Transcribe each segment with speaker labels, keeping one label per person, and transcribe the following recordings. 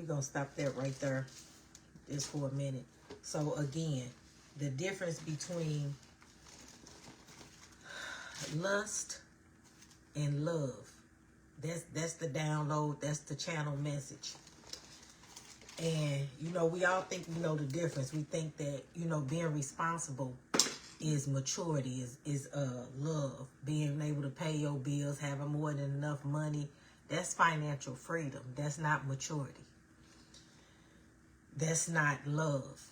Speaker 1: we're going to stop that right there just for a minute. So again, the difference between lust and love. That's the download. That's the channel message. And, you know, we all think we know the difference. We think that, you know, being responsible is maturity, is love. Being able to pay your bills, having more than enough money. That's financial freedom. That's not maturity. That's not love.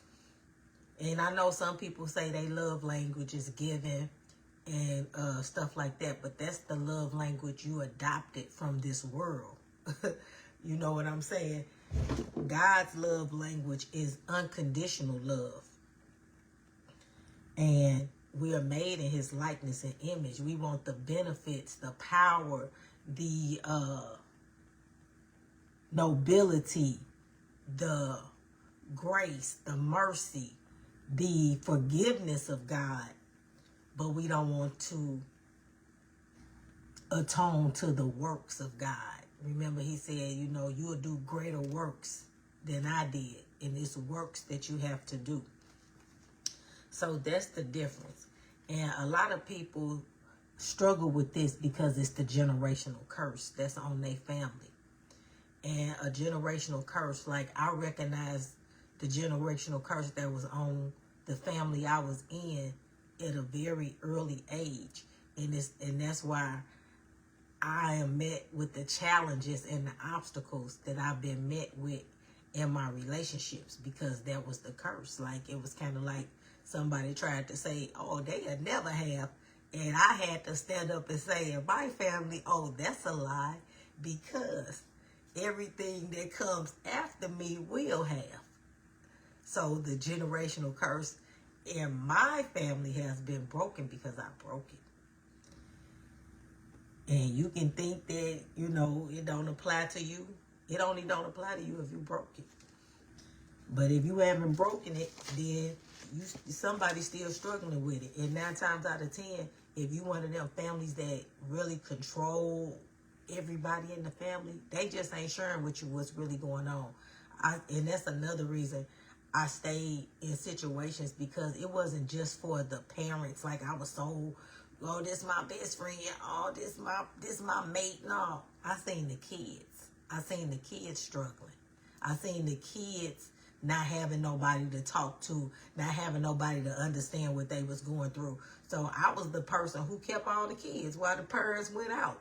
Speaker 1: And I know some people say they love language is giving and stuff like that, but that's the love language you adopted from this world. You know what I'm saying? God's love language is unconditional love. And we are made in his likeness and image. We want the benefits, the power, the nobility, the grace, the mercy, the forgiveness of God. But we don't want to atone to the works of God. Remember, he said, you know, you'll do greater works than I did. And it's works that you have to do. So that's the difference. And a lot of people struggle with this because it's the generational curse that's on their family. And a generational curse, like I recognize the generational curse that was on the family I was in at a very early age. And that's why I am met with the challenges and the obstacles that I've been met with in my relationships, because that was the curse. Like, it was kind of like somebody tried to say, oh, they'll never have. And I had to stand up and say in my family, oh, that's a lie, because everything that comes after me will have. So the generational curse in my family has been broken because I broke it. And you can think that, you know, it don't apply to you. It only don't apply to you if you broke it. But if you haven't broken it, then somebody's still struggling with it. And 9 times out of 10, if you one of them families that really control everybody in the family, they just ain't sharing with you what's really going on. And that's another reason I stayed in situations, because it wasn't just for the parents. Like, I was so, oh, this my best friend, oh, this my mate. No, I seen the kids. I seen the kids struggling. I seen the kids not having nobody to talk to, not having nobody to understand what they was going through. So I was the person who kept all the kids while the parents went out.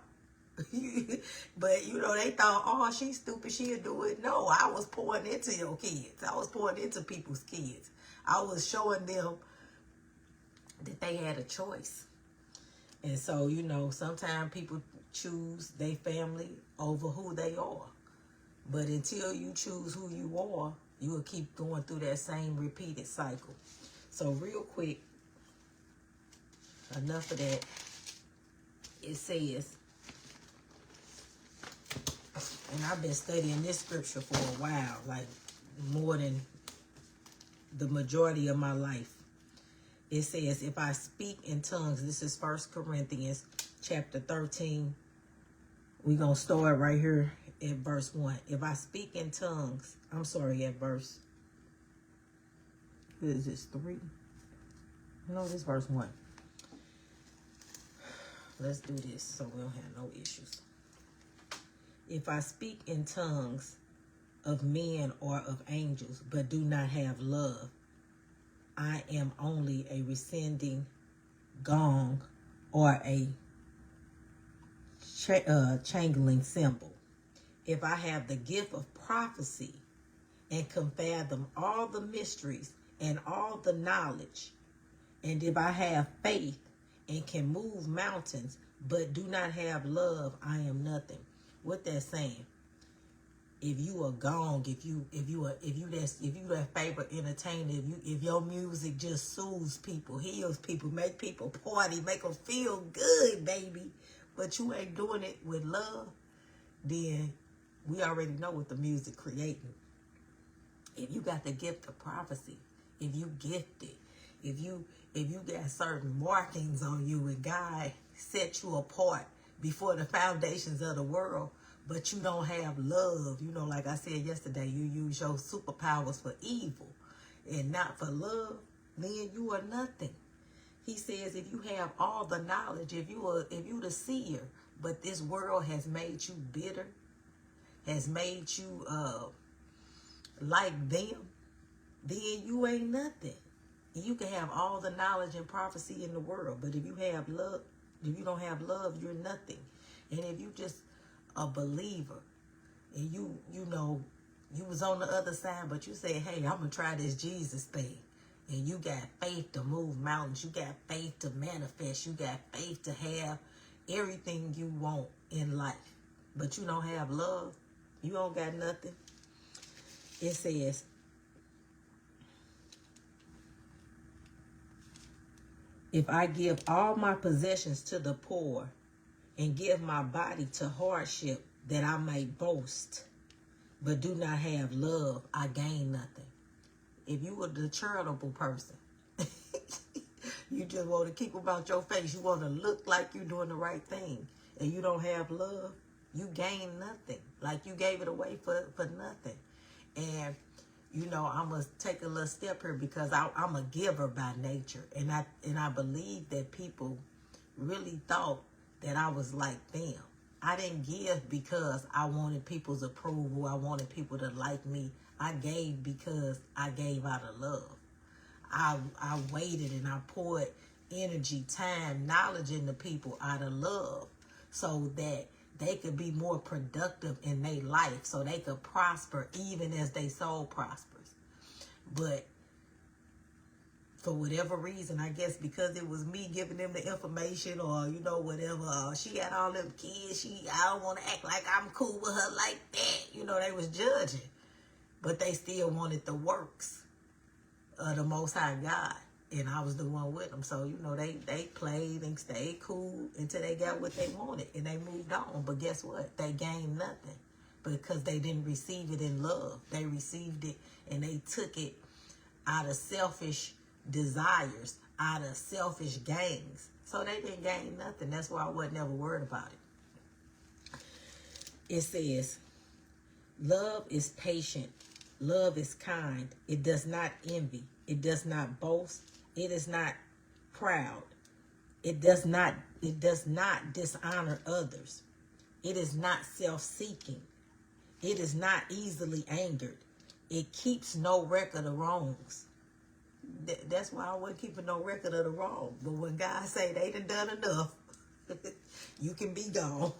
Speaker 1: But, you know, they thought, oh, she's stupid, she'll do it. No, I was pouring into your kids. I was pouring into people's kids. I was showing them that they had a choice. And so, you know, sometimes people choose their family over who they are. But until you choose who you are, you will keep going through that same repeated cycle. So real quick, enough of that. It says, and I've been studying this scripture for a while, like more than the majority of my life. It says, if I speak in tongues, this is 1 Corinthians chapter 13. We're going to start right here at verse 1. If I speak in tongues, I'm sorry, at verse, what is this, 3? No, this is verse 1. Let's do this so we don't have no issues. If I speak in tongues of men or of angels, but do not have love, I am only a resounding gong or a jangling cymbal. If I have the gift of prophecy and can fathom all the mysteries and all the knowledge, and if I have faith and can move mountains, but do not have love, I am nothing. What that's saying? If you a gong, if you that favorite entertainer, if your music just soothes people, heals people, make people party, make them feel good, baby, but you ain't doing it with love, then we already know what the music creating. If you got the gift of prophecy, if you gifted, if you got certain markings on you and God set you apart before the foundations of the world, but you don't have love. You know, like I said yesterday, you use your superpowers for evil and not for love, then you are nothing. He says if you have all the knowledge, if you the seer, but this world has made you bitter, has made you like them, then you ain't nothing. And you can have all the knowledge and prophecy in the world, but if you have love, if you don't have love, you're nothing. And if you just a believer, and you know, you was on the other side, but you say, hey, I'm gonna try this Jesus thing. And you got faith to move mountains. You got faith to manifest. You got faith to have everything you want in life. But you don't have love. You don't got nothing. It says, if I give all my possessions to the poor and give my body to hardship that I may boast, but do not have love, I gain nothing. If you were the charitable person, you just want to keep about your face. You want to look like you're doing the right thing, and you don't have love, you gain nothing. Like you gave it away for nothing. And, you know, I'm going to take a little step here because I'm a giver by nature. And I believe that people really thought that I was like them. I didn't give because I wanted people's approval. I wanted people to like me. I gave because I gave out of love. I waited and I poured energy, time, knowledge into people out of love so that they could be more productive in their life, so they could prosper even as their soul prospers. But for whatever reason, I guess because it was me giving them the information or, you know, whatever, she got all them kids, I don't want to act like I'm cool with her like that. You know, they was judging. But they still wanted the works of the Most High God. And I was the one with them. So, you know, they played and stayed cool until they got what they wanted. And they moved on. But guess what? They gained nothing. Because they didn't receive it in love. They received it and they took it out of selfish desires, out of selfish gains. So they didn't gain nothing. That's why I wasn't ever worried about it. It says, love is patient. Love is kind. It does not envy. It does not boast. It is not proud. It does not dishonor others. It is not self-seeking. It is not easily angered. It keeps no record of wrongs. That's why I wasn't keeping no record of the wrong. But when God say they done enough, you can be gone.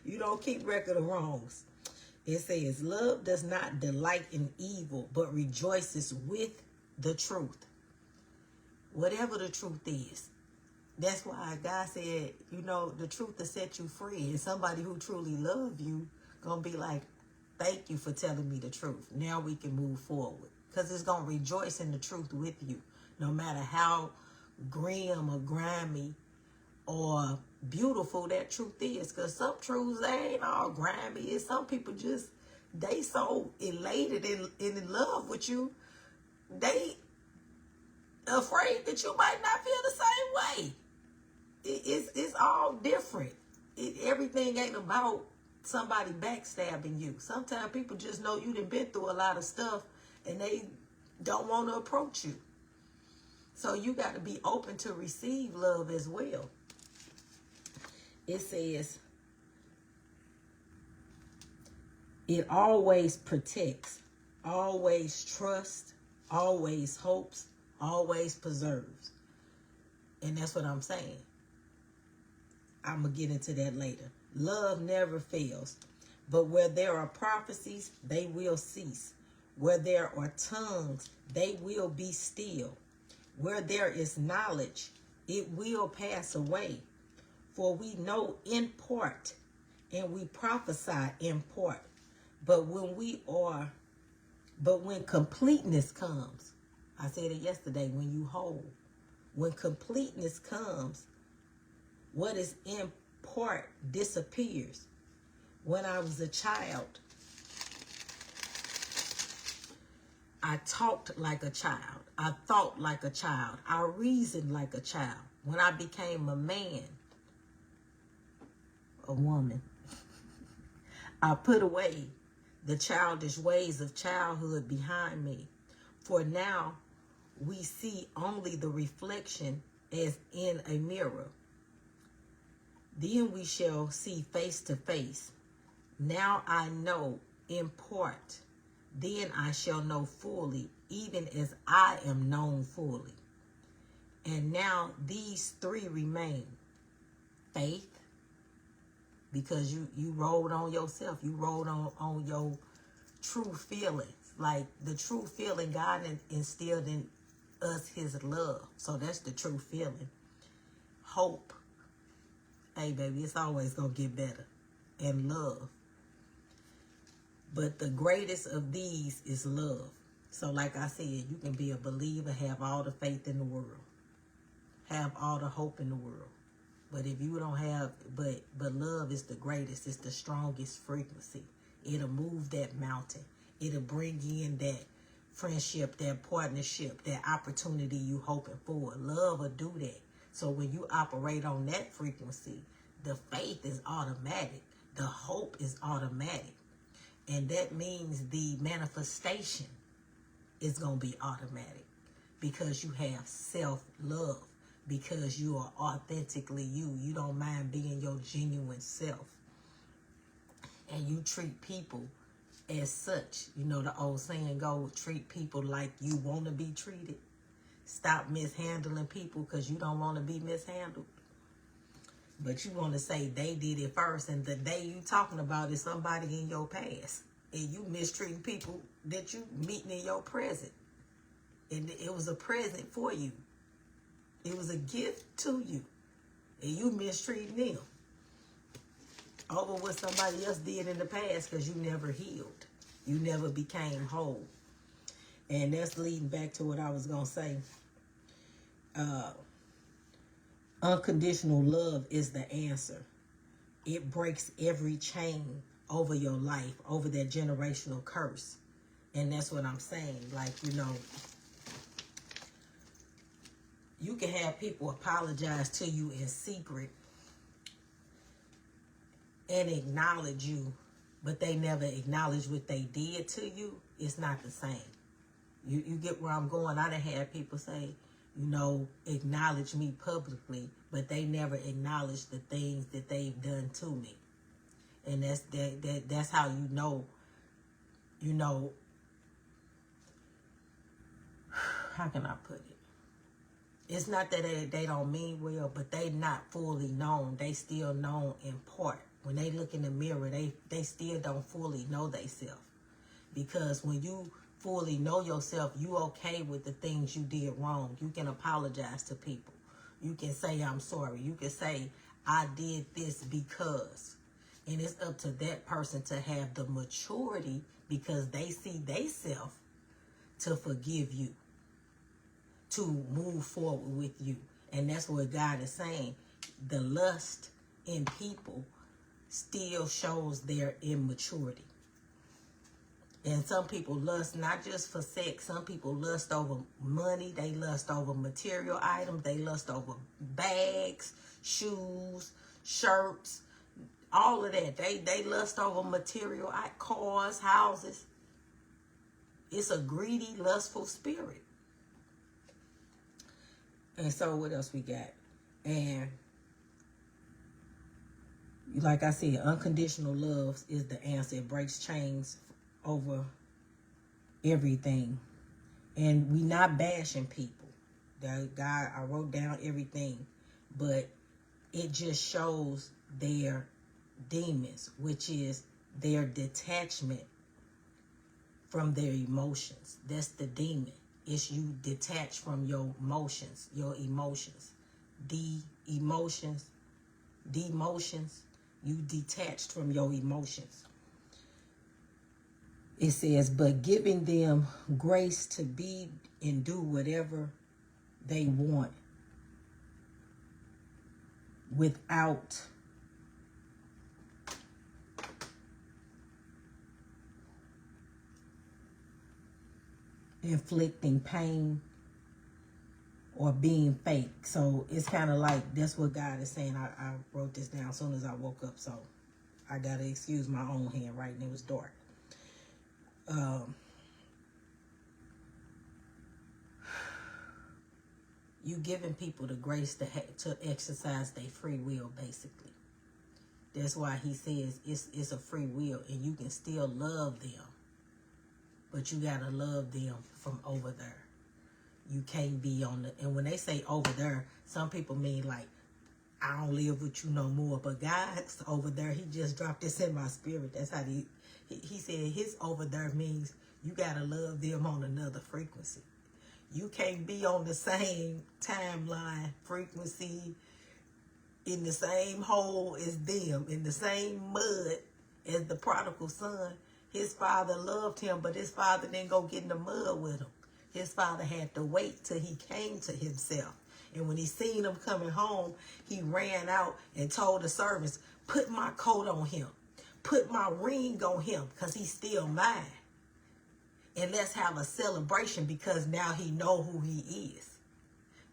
Speaker 1: You don't keep record of wrongs. It says, love does not delight in evil, but rejoices with the truth. Whatever the truth is. That's why God said, you know, the truth will set you free. And somebody who truly loves you going to be like, thank you for telling me the truth. Now we can move forward. Because it's going to rejoice in the truth with you. No matter how grim or grimy or beautiful that truth is. Because some truths ain't all grimy. It's some people just, they so elated and in love with you, they afraid that you might not feel the same way. It's all different. Everything ain't about somebody backstabbing you. Sometimes people just know you done been through a lot of stuff and they don't want to approach you. So you got to be open to receive love as well. It says, it always protects, always trusts, always hopes, always preserves. And that's what I'm saying. I'm going to get into that later. Love never fails. But where there are prophecies, they will cease. Where there are tongues, they will be still. Where there is knowledge, it will pass away. For we know in part, and we prophesy in part. But when completeness comes, I said it yesterday, when you whole, when completeness comes, what is in part disappears. When I was a child, I talked like a child. I thought like a child. I reasoned like a child. When I became a man, a woman, I put away the childish ways of childhood behind me. For now we see only the reflection as in a mirror. Then we shall see face to face. Now I know in part. Then I shall know fully, even as I am known fully. And now these three remain. Faith, because you rolled on yourself. You rolled on your true feelings. Like the true feeling, God instilled in us his love. So that's the true feeling. Hope. Hey, baby, it's always going to get better. And love. But the greatest of these is love. So like I said, you can be a believer, have all the faith in the world. Have all the hope in the world. But if you don't have, but love is the greatest. It's the strongest frequency. It'll move that mountain. It'll bring in that friendship, that partnership, that opportunity you hoping for. Love will do that. So when you operate on that frequency, the faith is automatic. The hope is automatic. And that means the manifestation is going to be automatic because you have self-love, because you are authentically you. You don't mind being your genuine self. And you treat people as such. You know the old saying goes, treat people like you want to be treated. Stop mishandling people because you don't want to be mishandled. But you want to say they did it first, and the they you talking about is somebody in your past. And you mistreating people that you meeting in your present. And it was a present for you. It was a gift to you. And you mistreating them over what somebody else did in the past because you never healed. You never became whole. And that's leading back to what I was going to say. Unconditional love is the answer. It breaks every chain over your life, over that generational curse. And that's what I'm saying. Like, you know, you can have people apologize to you in secret and acknowledge you, but they never acknowledge what they did to you. It's not the same. You get where I'm going. I done had people say, you know, acknowledge me publicly, but they never acknowledge the things that they've done to me. And that's how you know, how can I put it? It's not that they don't mean well, but they not fully known. They still known in part. When they look in the mirror, they still don't fully know themselves. Because when you fully know yourself, you okay with the things you did wrong. You can apologize to people. You can say, I'm sorry. You can say, I did this because. And it's up to that person to have the maturity because they see themselves to forgive you, to move forward with you. And that's what God is saying. The lust in people still shows their immaturity. And some people lust not just for sex. Some people lust over money. They lust over material items. They lust over bags, shoes, shirts, all of that. They lust over material cars, houses. It's a greedy, lustful spirit. And so what else we got? And like I said, unconditional love is the answer. It breaks chains over everything. And we not bashing people. God, I wrote down everything. But it just shows their demons, which is their detachment from their emotions. That's the demon. It's you detached from your emotions, demotions, you detached from your emotions. It says, but giving them grace to be and do whatever they want without inflicting pain or being fake. So it's kind of like, that's what God is saying. I wrote this down as soon as I woke up. So I gotta excuse my own handwriting. It was dark. You giving people the grace to exercise their free will, basically. That's why he says it's a free will, and you can still love them, but you gotta love them from over there. You can't be on the, and when they say over there, some people mean like, I don't live with you no more. But God's over there, he just dropped this in my spirit. That's how he said his over there means you gotta love them on another frequency. You can't be on the same timeline, frequency, in the same hole as them, in the same mud as the prodigal son. His father loved him, but his father didn't go get in the mud with him. His father had to wait till he came to himself. And when he seen him coming home, he ran out and told the servants, put my coat on him. Put my ring on him, because he's still mine. And let's have a celebration, because now he know who he is.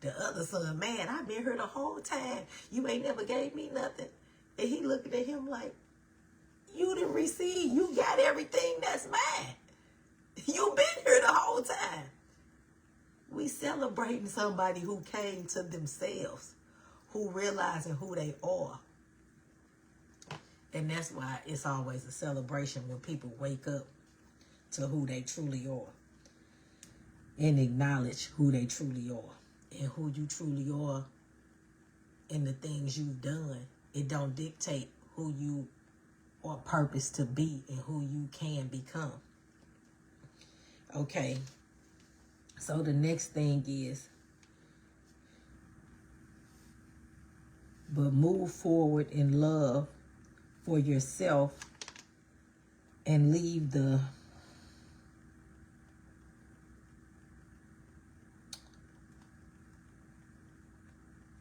Speaker 1: The other son, man, I've been here the whole time. You ain't never gave me nothing. And he looking at him like, you didn't receive. You got everything that's mine. You been here the whole time. We celebrating somebody who came to themselves, who realizing who they are. And that's why it's always a celebration when people wake up to who they truly are and acknowledge who they truly are. And who you truly are and the things you've done, it don't dictate who you are purposed to be and who you can become. Okay, so the next thing is, but move forward in love for yourself and leave the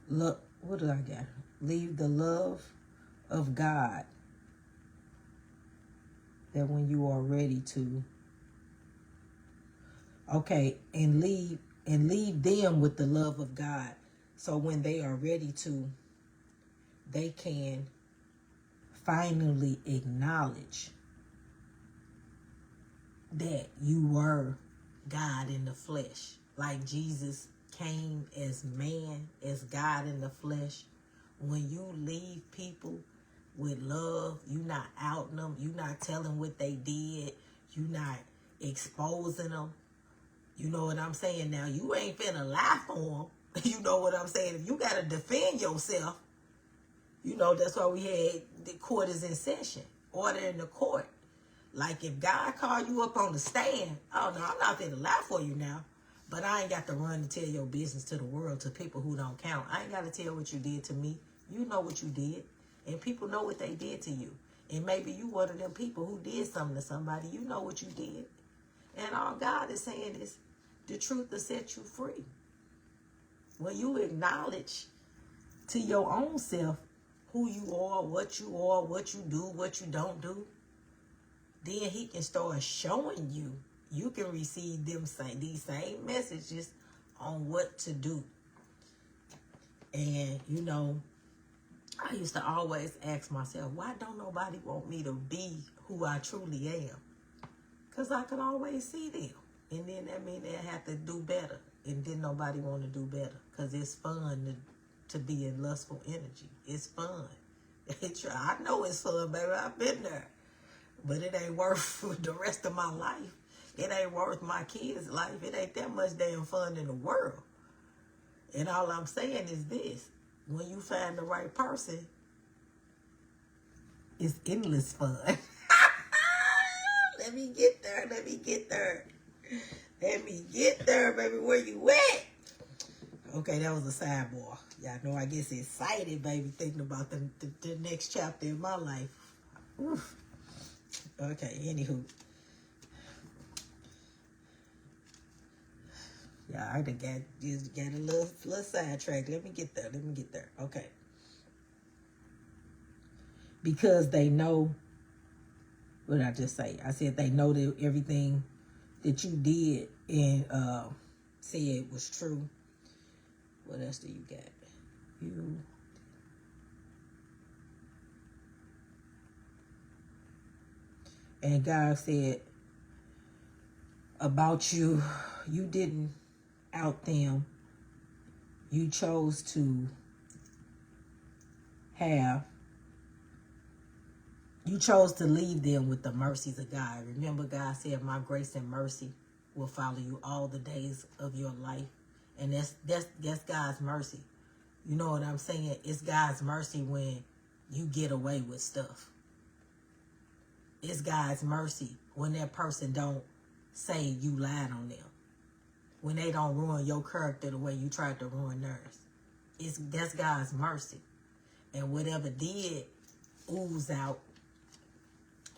Speaker 1: look, what did I get? Leave the love of God, that when you are ready to, okay, and leave them with the love of God. So when they are ready to, they can finally acknowledge that you were God in the flesh. Like Jesus came as man, as God in the flesh. When you leave people with love, you not outing them, you not telling what they did, you not exposing them. You know what I'm saying? Now, you ain't finna lie for them. You know what I'm saying? If you gotta defend yourself, you know, that's why we had the court is in session, order in the court. Like if God called you up on the stand, oh no, I'm not finna lie for you now. But I ain't got to run and tell your business to the world, to people who don't count. I ain't got to tell what you did to me. You know what you did. And people know what they did to you. And maybe you one of them people who did something to somebody. You know what you did. And all God is saying is, the truth will set you free. When you acknowledge to your own self who you are, what you do, what you don't do, then he can start showing you. You can receive these same messages on what to do. And, you know, I used to always ask myself, why don't nobody want me to be who I truly am? Because I could always see them. And then that means they have to do better. And then nobody want to do better. Because it's fun to be in lustful energy. It's fun. I know it's fun, baby. I've been there. But it ain't worth the rest of my life. It ain't worth my kids' life. It ain't that much damn fun in the world. And all I'm saying is this. When you find the right person, it's endless fun. Let me get there. Let me get there. Let me get there, baby. Where you at? Okay, that was a sidebar. Y'all know I get excited, baby, thinking about the next chapter in my life. Oof. Okay, anywho. Yeah, I just got a little sidetrack. Let me get there. Okay. Because they know, what did I just say? I said they know that everything that you did and said was true. What else do you got? And God said about you, you didn't out them. You chose to leave them with the mercies of God. Remember, God said, my grace and mercy will follow you all the days of your life. And that's God's mercy. You know what I'm saying? It's God's mercy when you get away with stuff. It's God's mercy when that person don't say you lied on them. When they don't ruin your character the way you tried to ruin theirs. That's God's mercy. And whatever did ooze out,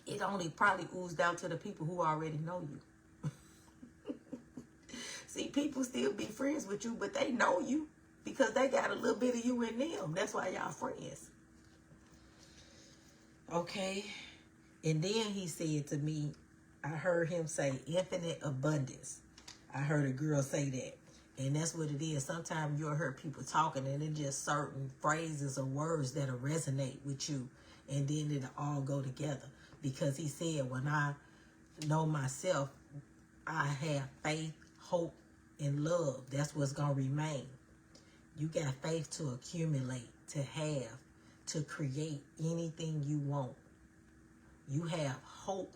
Speaker 1: it only probably oozed out to the people who already know you. See, people still be friends with you, but they know you because they got a little bit of you in them. That's why y'all friends. Okay. And then he said to me, I heard him say infinite abundance. I heard a girl say that. And that's what it is. Sometimes you'll hear people talking and it's just certain phrases or words that'll resonate with you. And then it'll all go together. Because he said, when I know myself, I have faith, hope, and love. That's what's going to remain. You got faith to accumulate, to have, to create anything you want. You have hope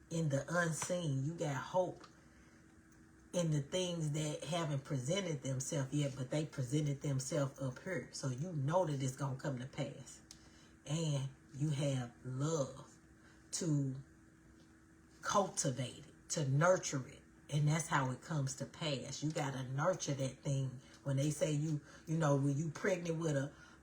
Speaker 1: in the unseen. You got hope in the things that haven't presented themselves yet, but they presented themselves up here. So you know that it's going to come to pass. And you have love to cultivate it, to nurture it. And that's how it comes to pass. You got to nurture that thing. When they say you know, when you pregnant with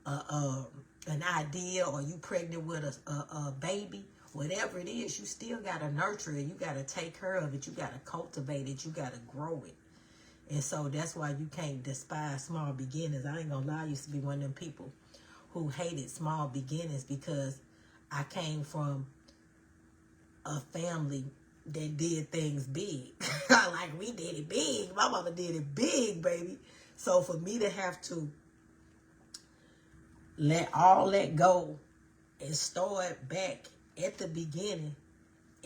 Speaker 1: an idea or you pregnant with a baby, whatever it is, you still got to nurture it. You got to take care of it. You got to cultivate it. You got to grow it. And so that's why you can't despise small beginnings. I ain't going to lie, I used to be one of them people who hated small beginnings because I came from a family that did things big. Like we did it big. My mama did it big, baby. So for me to have to let all that go and start back at the beginning,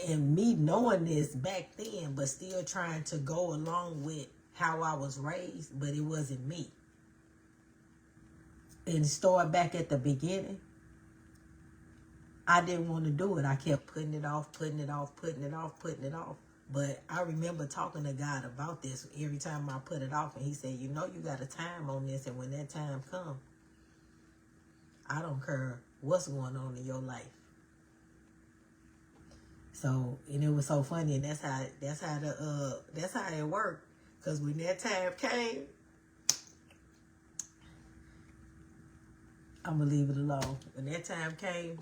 Speaker 1: and me knowing this back then, but still trying to go along with how I was raised, but it wasn't me. And start back at the beginning, I didn't want to do it. I kept putting it off. But I remember talking to God about this every time I put it off. And he said, you know, you got a time on this. And when that time comes, I don't care what's going on in your life. So, and it was so funny. And that's how it worked. Because when that time came, I'm gonna leave it alone. When that time came,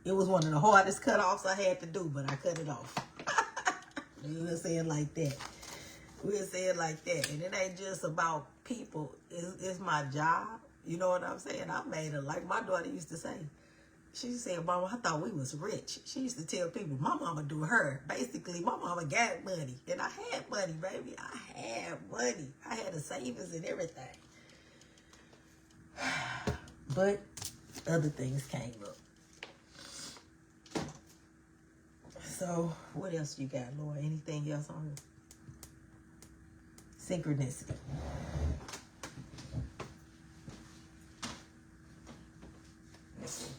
Speaker 1: it was one of the hardest cutoffs I had to do, but I cut it off. We'll say it like that. And it ain't just about people. It's my job. You know what I'm saying? I made it like my daughter used to say. She said, Mama, I thought we was rich. She used to tell people, my mama do her. Basically, my mama got money. And I had money, baby. I had money. I had the savings and everything. But other things came up. So, what else you got, Lord? Anything else on synchronicity? Let's see.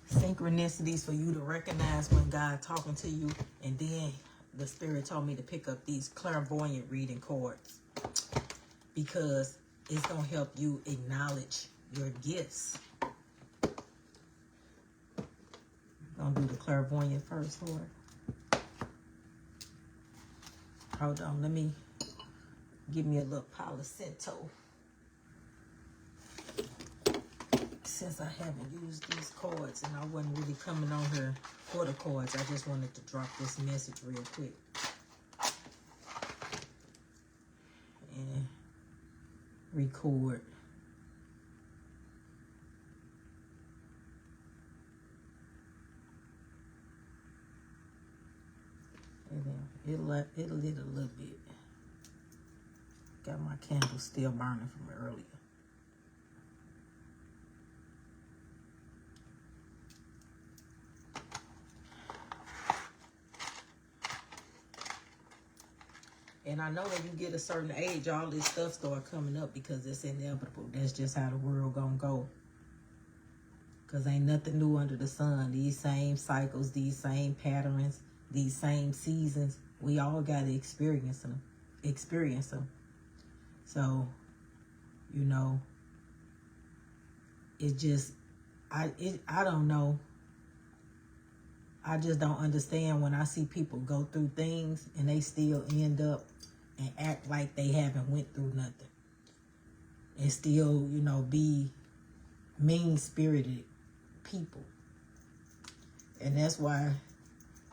Speaker 1: Synchronicities for you to recognize when God talking to you. And then the Spirit told me to pick up these clairvoyant reading cards, because it's going to help you acknowledge your gifts. I'm going to do the clairvoyant first, Lord. Hold on. Let me give me a little Palo Santo. Since I haven't used these cards and I wasn't really coming on here for the cards, I just wanted to drop this message real quick. And record. And then it lit a little bit. Got my candle still burning from earlier. And I know when you get a certain age, all this stuff start coming up because it's inevitable. That's just how the world gonna go. Because ain't nothing new under the sun. These same cycles, these same patterns, these same seasons, we all got to experience them. So, you know, it just, I don't know. I just don't understand when I see people go through things and they still end up and act like they haven't went through nothing. And still, you know, be mean-spirited people. And that's why,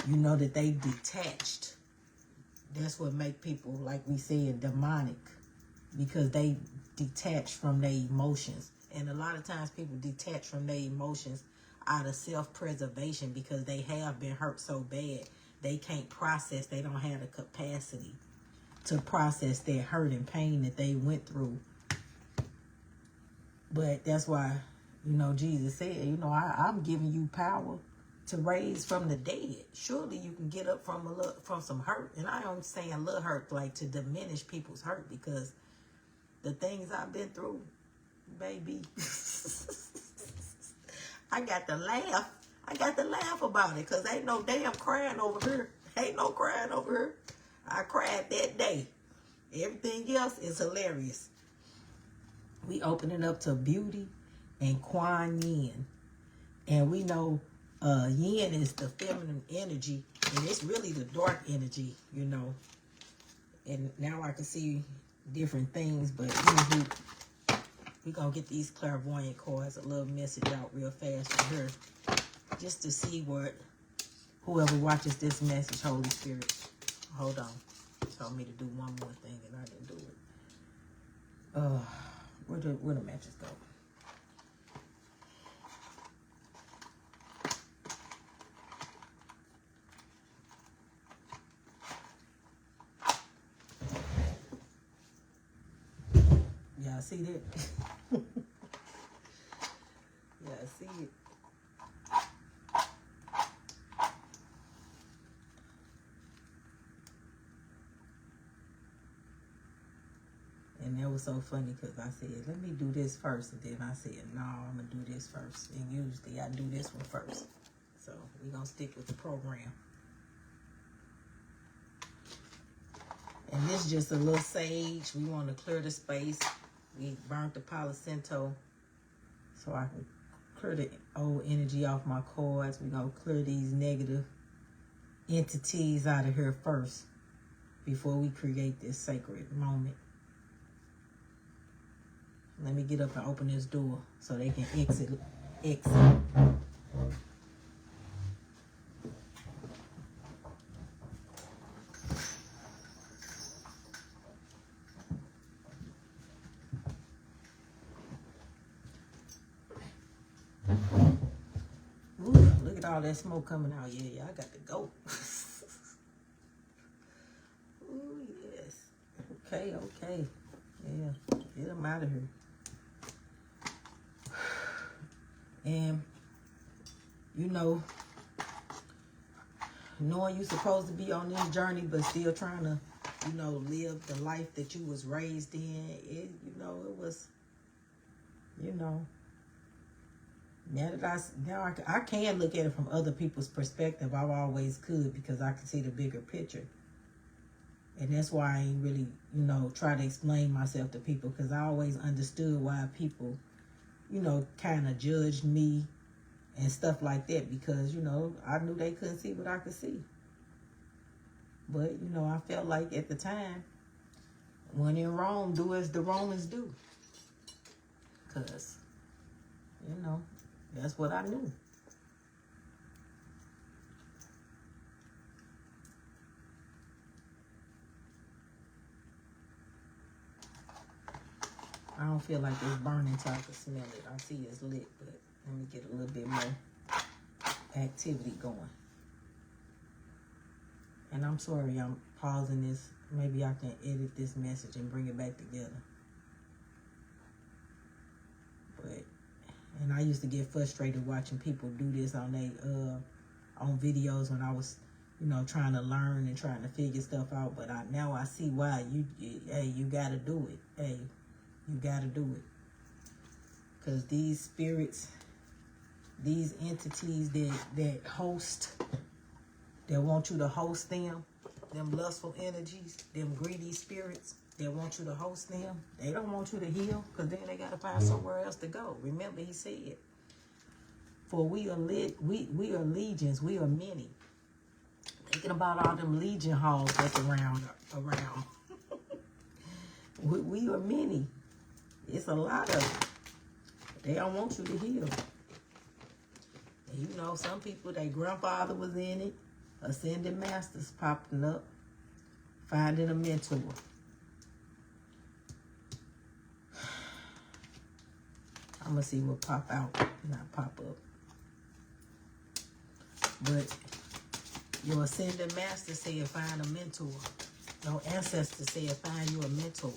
Speaker 1: you know, that they detached. That's what make people, like we said, demonic. Because they detach from their emotions. And a lot of times people detach from their emotions out of self-preservation because they have been hurt so bad they can't process. They don't have the capacity to process their hurt and pain that they went through. But that's why, you know, Jesus said, you know, I'm giving you power to raise from the dead. Surely you can get up from some hurt. And I don't saying little hurt like to diminish people's hurt, because the things I've been through, baby, I got to laugh. I got to laugh about it, because ain't no damn crying over here. Ain't no crying over here. I cried that day. Everything else is hilarious. We opening up to beauty and Kuan Yin. And we know Yin is the feminine energy, and it's really the dark energy, you know. And now I can see different things, but we're going to get these clairvoyant cards, a little message out real fast from her, just to see what whoever watches this message, Holy Spirit, hold on, told me to do one more thing and I didn't do it. Where the matches go? Y'all see that? Y'all see it? And that was so funny because I said, let me do this first. And then I said, no, I'm going to do this first. And usually I do this one first. So we're going to stick with the program. And this is just a little sage. We want to clear the space. We burnt the Palo Santo so I can clear the old energy off my cards. We're going to clear these negative entities out of here first before we create this sacred moment. Let me get up and open this door so they can exit. Ooh, look at all that smoke coming out. Yeah, I got to go. Ooh, yes. Okay. Yeah, get them out of here. And, you know, knowing you're supposed to be on this journey, but still trying to, you know, live the life that you was raised in, it was, you know, now I can look at it from other people's perspective. I always could, because I can see the bigger picture. And that's why I ain't really, you know, try to explain myself to people, because I always understood why people, you know, kind of judged me and stuff like that, because, you know, I knew they couldn't see what I could see. But, you know, I felt like at the time, when in Rome, do as the Romans do. Because, you know, that's what I knew. I don't feel like it's burning so I can smell it. I see it's lit, but let me get a little bit more activity going. And I'm sorry I'm pausing this. Maybe I can edit this message and bring it back together. But, and I used to get frustrated watching people do this on on videos when I was, you know, trying to learn and trying to figure stuff out. But now I see why. Hey, you gotta do it. Hey, you gotta do it. Because these spirits, these entities that host, that want you to host them lustful energies, them greedy spirits that want you to host them, they don't want you to heal, because then they got to find somewhere else to go. Remember, he said, for we are legions, we are many. Thinking about all them legion halls that's around. we are many. It's a lot of them. They don't want you to heal. And you know, some people, their grandfather was in it. Ascended masters popping up. Finding a mentor. I'm going to see what pop out, not pop up. But your ascended master said find a mentor. Your ancestors said find you a mentor.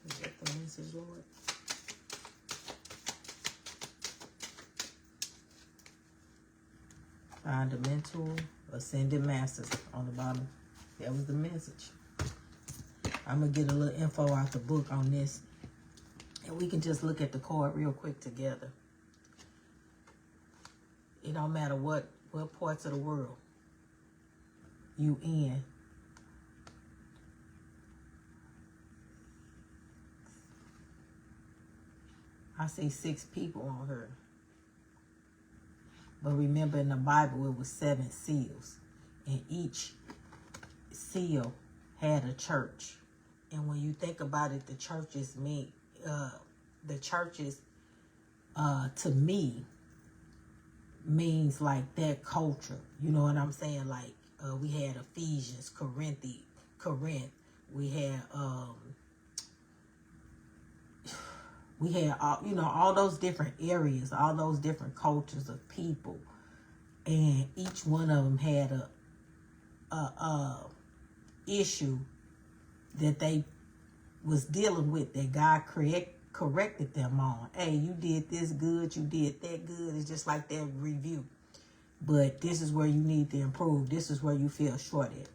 Speaker 1: Is that the message, Lord? Find a mentor, ascended masters on the bottom. That was the message. I'm going to get a little info out the book on this. And we can just look at the card real quick together. It don't matter what parts of the world you in. I see 6 people on her. But remember, in the Bible, it was 7 seals. And each seal had a church. And when you think about it, the churches mean, to me, means like that culture. You know what I'm saying? Like, we had Ephesians, Corinth. We had all, you know, all those different areas, all those different cultures of people, and each one of them had a issue that they was dealing with, that God corrected them on. Hey, you did this good, you did that good. It's just like that review. But this is where you need to improve. This is where you feel short at.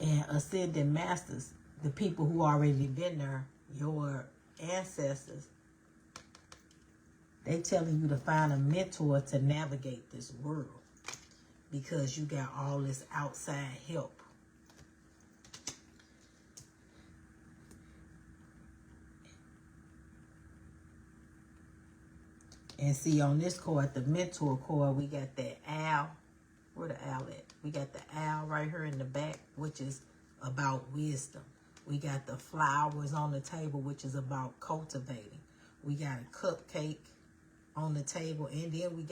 Speaker 1: And ascended masters, the people who already been there, your ancestors, they telling you to find a mentor to navigate this world, because you got all this outside help. And see, on this card, the mentor card, we got that owl. Where the owl at? We got the owl right here in the back, which is about wisdom. We got the flowers on the table, which is about cultivating. We got a cupcake on the table, and then we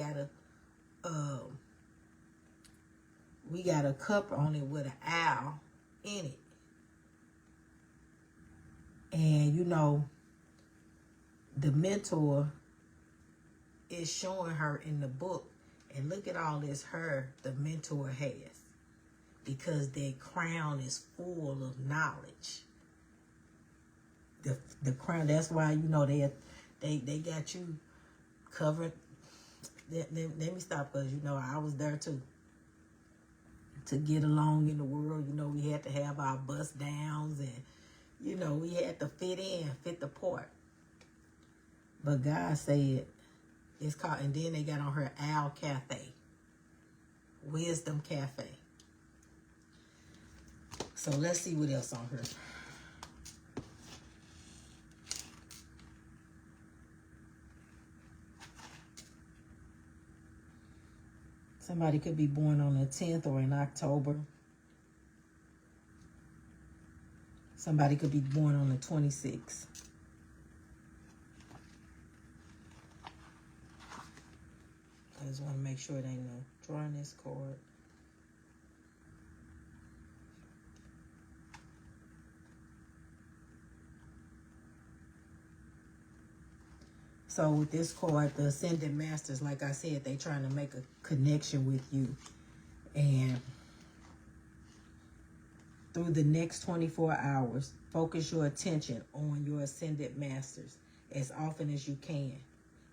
Speaker 1: got a cup on it with an owl in it. And you know, the mentor is showing her in the book, and look at all this hair the mentor has, because their crown is full of knowledge. The crown, that's why, you know, they got you covered. Let me stop, because, you know, I was there too. To get along in the world, you know, we had to have our bust downs, and, you know, we had to fit the part. But God said, it's called, and then they got on her Owl Cafe. Wisdom Cafe. So let's see what else on her. Somebody could be born on the 10th or in October. Somebody could be born on the 26th. I just want to make sure they know. Drawing this card. So with this card, the Ascended Masters, like I said, they trying to make a connection with you. And through the next 24 hours, focus your attention on your Ascended Masters as often as you can.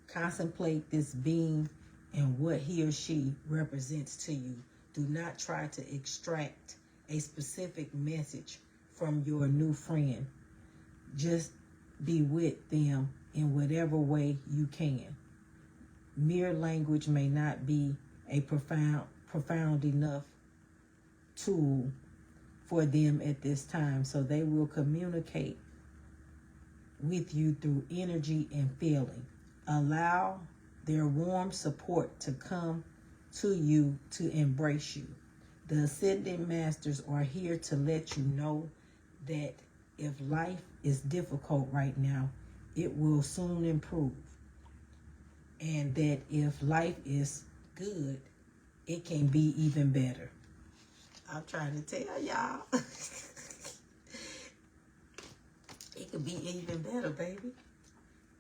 Speaker 1: Contemplate this being and what he or she represents to you. Do not try to extract a specific message from your new friend. Just be with them in whatever way you can. Mere language may not be a profound enough tool for them at this time, so they will communicate with you through energy and feeling. Allow their warm support to come to you to embrace you. The Ascended Masters are here to let you know that if life is difficult right now, it will soon improve. And that if life is good, it can be even better. I'm trying to tell y'all. It could be even better, baby.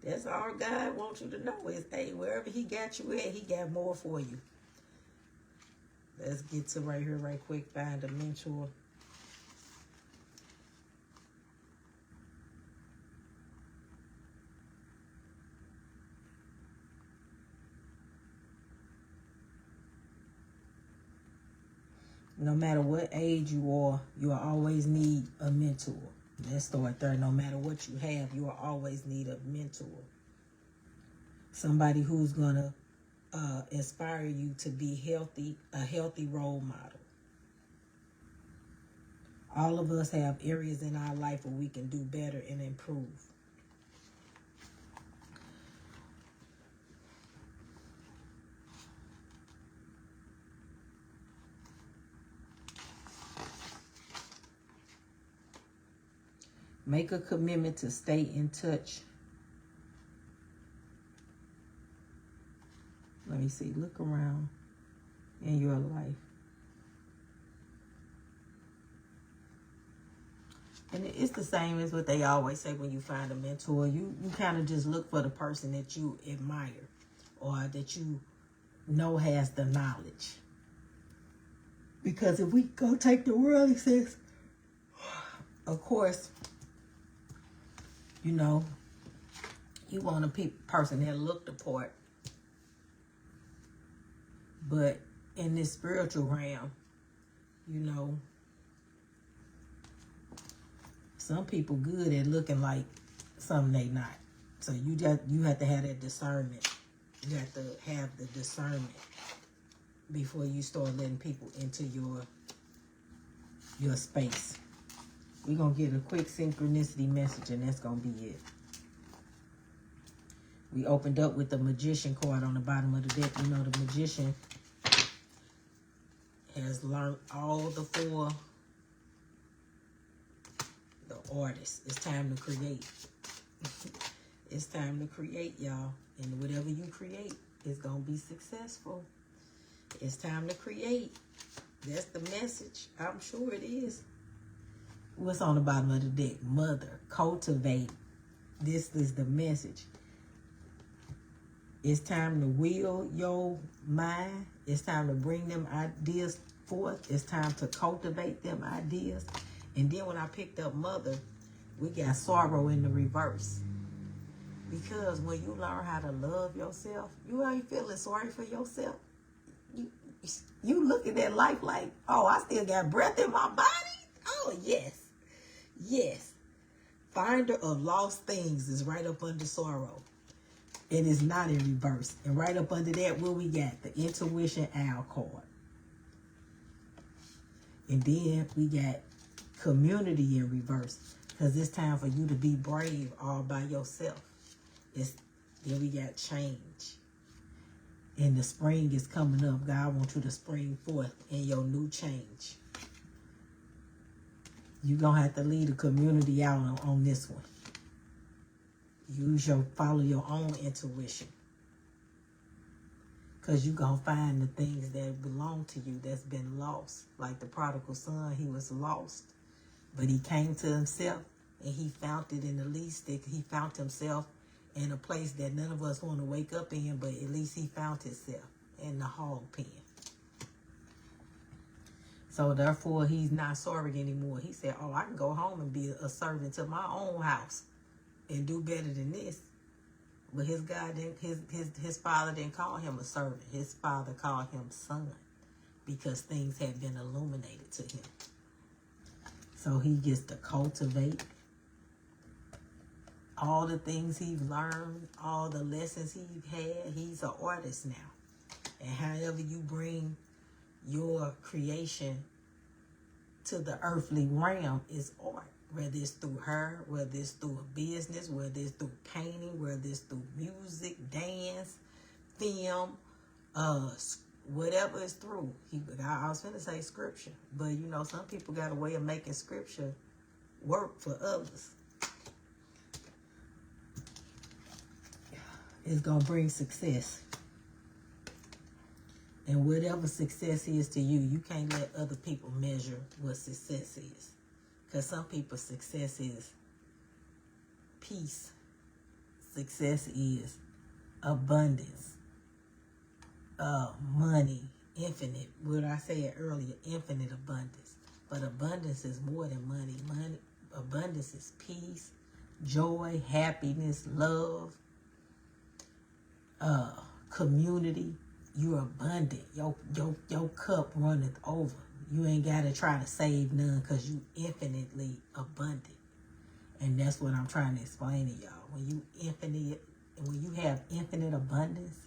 Speaker 1: That's all God wants you to know is, hey, wherever he got you at, he got more for you. Let's get to right here, right quick. Find a mentor. No matter what age you will always need a mentor. Let's start there. No matter what you have, you will always need a mentor. Somebody who's going to inspire you to be healthy, a healthy role model. All of us have areas in our life where we can do better and improve. Make a commitment to stay in touch. Let me see. Look around in your life. And it's the same as what they always say when you find a mentor. You kind of just look for the person that you admire or that you know has the knowledge. Because if we go take the worldly sense, of course, you know, you want a person that looked the part. But in this spiritual realm, you know, some people good at looking like something they not. So you have to have that discernment. You have to have the discernment before you start letting people into your space. We're going to get a quick synchronicity message, and that's going to be it. We opened up with the Magician card on the bottom of the deck. You know, the Magician has learned all the four. The artist. It's time to create. It's time to create, y'all. And whatever you create is going to be successful. It's time to create. That's the message. I'm sure it is. What's on the bottom of the deck? Mother, cultivate. This is the message. It's time to wheel your mind. It's time to bring them ideas forth. It's time to cultivate them ideas. And then when I picked up Mother, we got sorrow in the reverse. Because when you learn how to love yourself, you ain't feeling sorry for yourself. You looking at life like, oh, I still got breath in my body? Oh, yes. Yes. Finder of lost things is right up under sorrow. It is not in reverse. And right up under that, what we got? The Intuition Owl card. And then we got community in reverse. Because it's time for you to be brave all by yourself. Then we got change. And the spring is coming up. God wants you to spring forth in your new change. You're going to have to lead the community out on this one. Follow your own intuition. Because you're going to find the things that belong to you that's been lost. Like the prodigal son, he was lost. But he came to himself and he found it in the least stick. He found himself in a place that none of us want to wake up in, but at least he found himself in the hog pen. So therefore, he's not serving anymore. He said, oh, I can go home and be a servant to my own house and do better than this. But his God didn't, his father didn't call him a servant. His father called him son, because things had been illuminated to him. So he gets to cultivate all the things he's learned, all the lessons he's had. He's an artist now. And however you bring your creation to the earthly realm is art. Whether it's through her, whether it's through a business, whether it's through painting, whether it's through music, dance, film, whatever it's through. I was going to say scripture, but you know, some people got a way of making scripture work for others. It's going to bring success. And whatever success is to you, you can't let other people measure what success is. Because some people's success is peace. Success is abundance. Money, infinite. What I said earlier, infinite abundance. But abundance is more than money. Abundance is peace, joy, happiness, love, community. You're abundant. Your cup runneth over. You ain't got to try to save none, because you infinitely abundant. And that's what I'm trying to explain to y'all. When you have infinite abundance,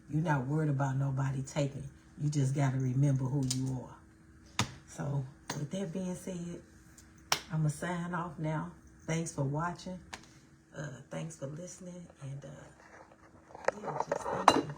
Speaker 1: you're not worried about nobody taking. You just got to remember who you are. So with that being said, I'm going to sign off now. Thanks for watching. Thanks for listening. And yeah, just thank you.